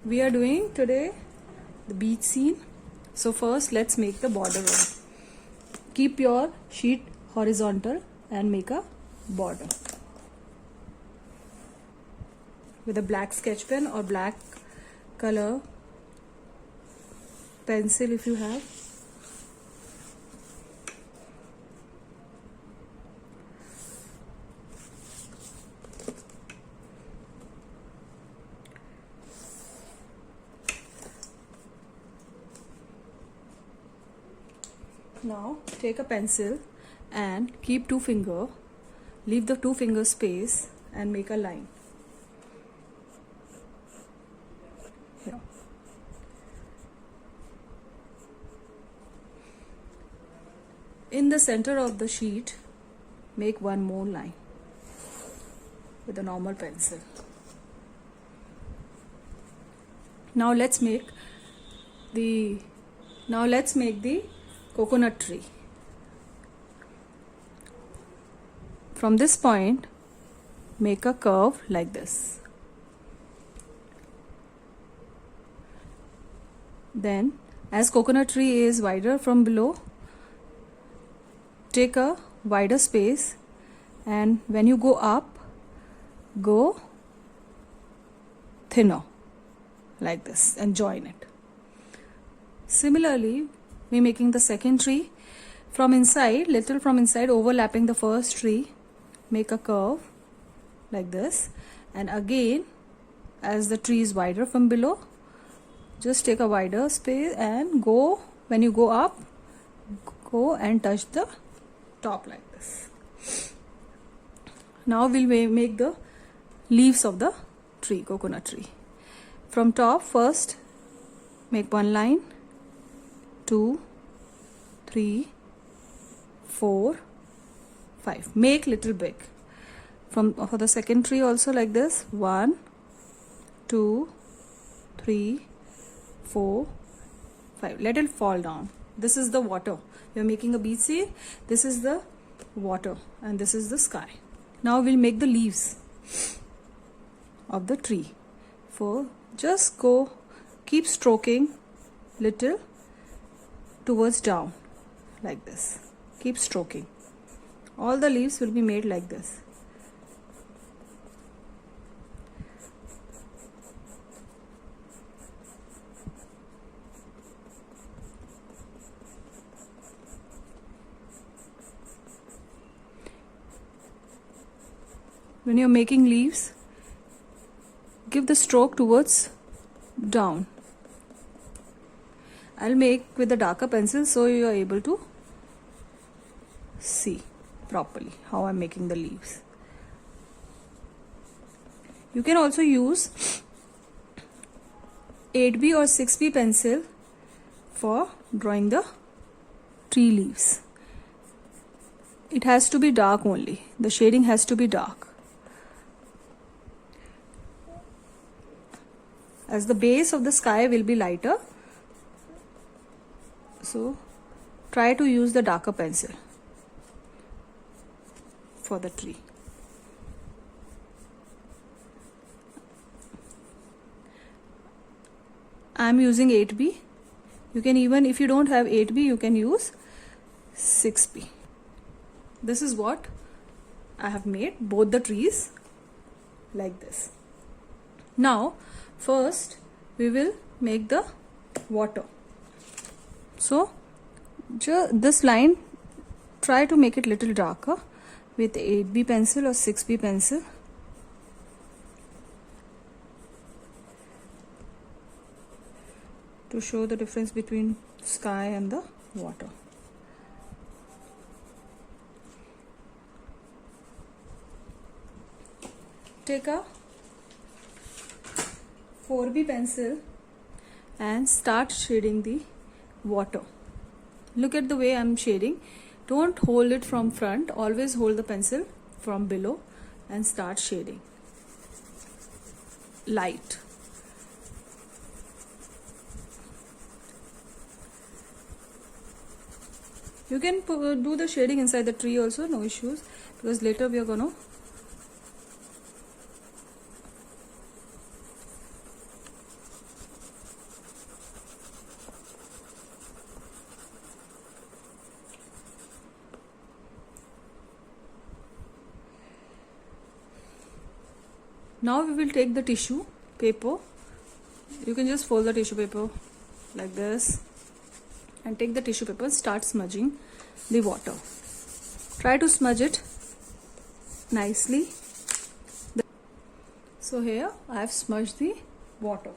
We are doing today the beach scene. So first let's make the border one. Keep your sheet horizontal and make a border with a black sketch pen or black color pencil if you have. Now take a pencil and keep leave the 2 finger space and make a line. Here. In the center of the sheet, make one more line with a normal pencil. Now let's make the coconut tree. From this point, make a curve like this. Then, as coconut tree is wider from below, take a wider space, and when you go up, go thinner like this and join it. Similarly, we're making the second tree. From inside, little from inside, overlapping the first tree, make a curve like this, and again, as the tree is wider from below, just take a wider space and go, when you go up, go and touch the top like this. Now we'll make the leaves of the tree, coconut tree. From top, first make one line, 2, 3, 4, 5. Make little big. For the second tree also like this. 1, 2, 3, 4, 5. Let it fall down. This is the water. We are making a beach scene. This is the water and this is the sky. Now we'll make the leaves of the tree. Just keep stroking little towards down like this. Keep stroking. All the leaves will be made like this. When you're making leaves, give the stroke towards down. I'll make with the darker pencil so you are able to see properly how I'm making the leaves. You can also use 8B or 6B pencil for drawing the tree leaves. It has to be dark only. The shading has to be dark. As the base of the sky will be lighter, so try to use the darker pencil for the tree. I am using 8B. You can even, if you don't have 8B, you can use 6B. This is what I have made, both the trees like this. Now, first we will make the water. So, this line, try to make it little darker with 8B pencil or 6B pencil. To show the difference between sky and the water. Take a 4B pencil and start shading the water. Look at the way I'm shading. Don't hold it from front. Always hold the pencil from below and start shading. Light. You can do the shading inside the tree also, no issues, because later we are going to Now we will take the tissue paper. You can just fold the tissue paper like this and take the tissue paper, start smudging the water. Try to smudge it nicely. So here I have smudged the water.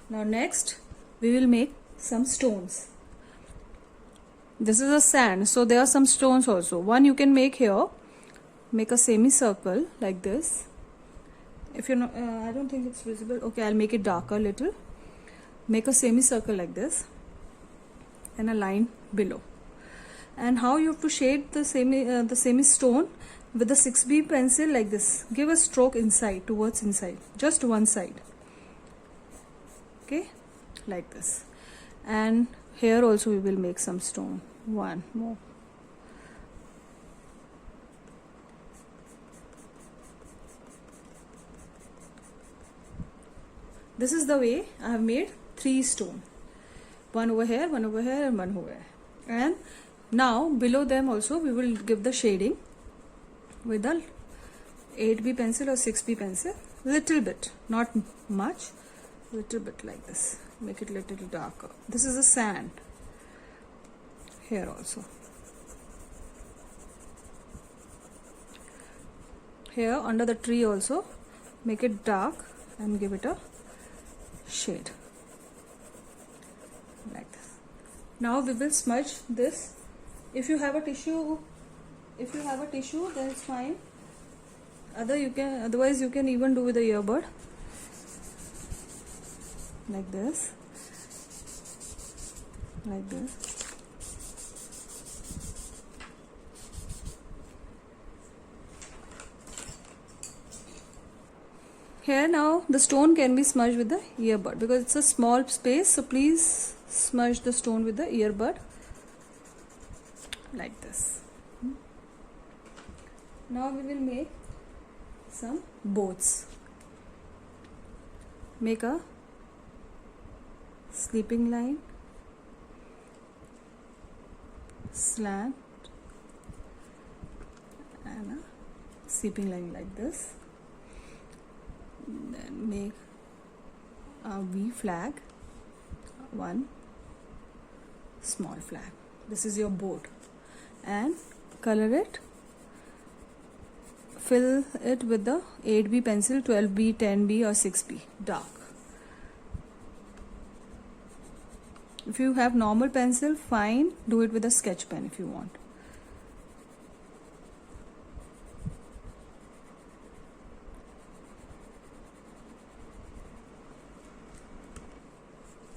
Now next we will make some stones. This is a sand, so there are some stones also. One you can make here. Make a semicircle like this. If you're not, I don't think it's visible. Okay, I'll make it darker a little. Make a semicircle like this and a line below. And how you have to shade the semi stone with the 6B pencil like this. Give a stroke inside, towards inside, just one side. Okay, like this. And here also we will make some stone. One more. This is the way I have made 3 stone. One over here, one over here, and one over here. And now below them also we will give the shading with the 8B pencil or 6B pencil. Little bit, not much. Little bit like this. Make it little darker. This is a sand. Here also. Here under the tree also. Make it dark and give it a shade like this. Now we will smudge this. If you have a tissue, then it's fine. Otherwise you can even do with a earbud like this, like this. Here now the stone can be smudged with the earbud because it's a small space, so please smudge the stone with the earbud like this. Now we will make some boats. Make a sleeping line, slant, and a sleeping line like this. Then make a V flag, one small flag. This is your boat, and color it. Fill it with the 8B pencil, 12B, 10B or 6B dark. If you have normal pencil, fine, do it with a sketch pen if you want.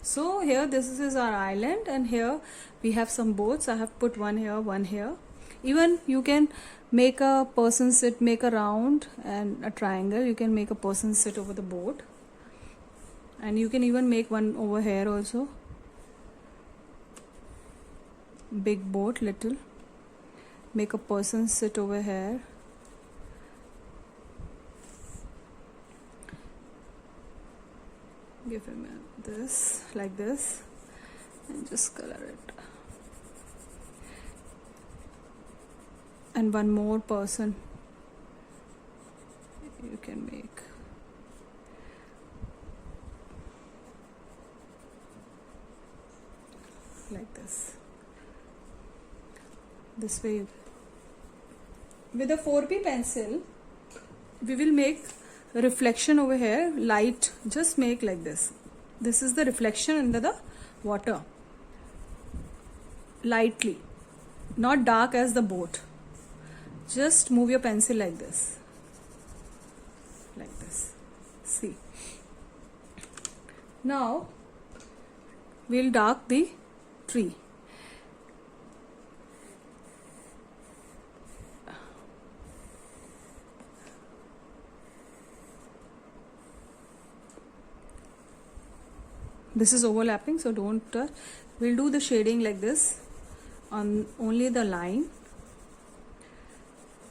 So here this is our island, and here we have some boats. I have put one here, one here. Even you can make a person sit, make a round and a triangle. You can make a person sit over the boat, and you can even make one over here also. Big boat, little. Make a person sit over here. Give him this, like this, and just color it. And one more person you can make. Like this. This way. With a 4B pencil, we will make a reflection over here, light. Just make like this. This is the reflection under the water. Lightly, not dark as the boat. Just move your pencil like this. Like this. See. Now, we'll dark the tree. This is overlapping, so don't touch. We'll do the shading like this on only the line.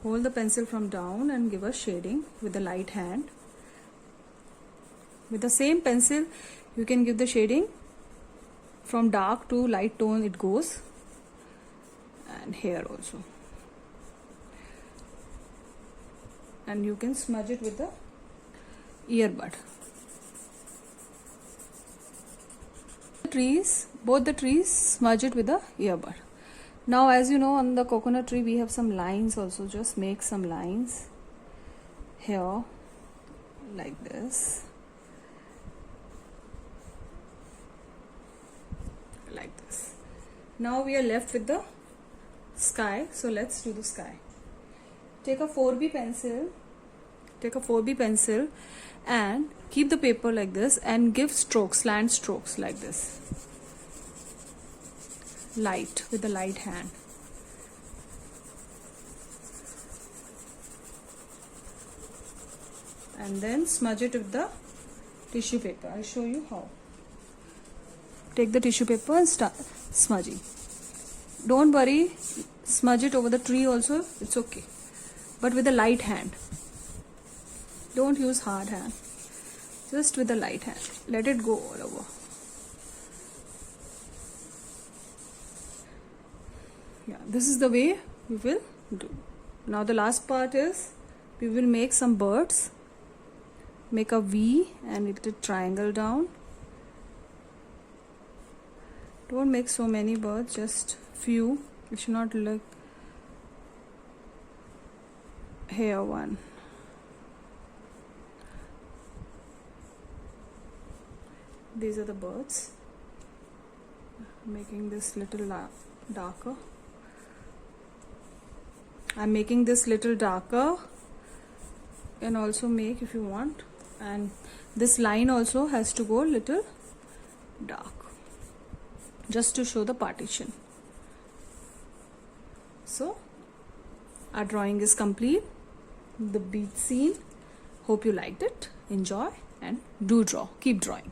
Hold the pencil from down and give a shading with the light hand. With the same pencil, you can give the shading from dark to light tone, it goes. And here also. And you can smudge it with the earbud. Both the trees, smudge it with the earbud. Now, as you know, on the coconut tree we have some lines also. Just make some lines here like this, like this. Now we are left with the sky, so let's do the sky. Take a 4B pencil and keep the paper like this and give strokes, slant strokes like this, light, with the light hand. And then smudge it with the tissue paper. I'll show you how. Take the tissue paper and start smudging. Don't worry, smudge it over the tree also, it's okay, but with a light hand. Don't use hard hand, just with a light hand. Let it go all over. Yeah, this is the way we will do. Now the last part is we will make some birds. Make a V and little triangle down. Don't make so many birds, just few. It should not look. Here one. These are the birds. Making this little darker. I'm making this little darker. You can also make if you want. And this line also has to go little dark, just to show the partition. So our drawing is complete. The beach scene. Hope you liked it. Enjoy and do draw. Keep drawing.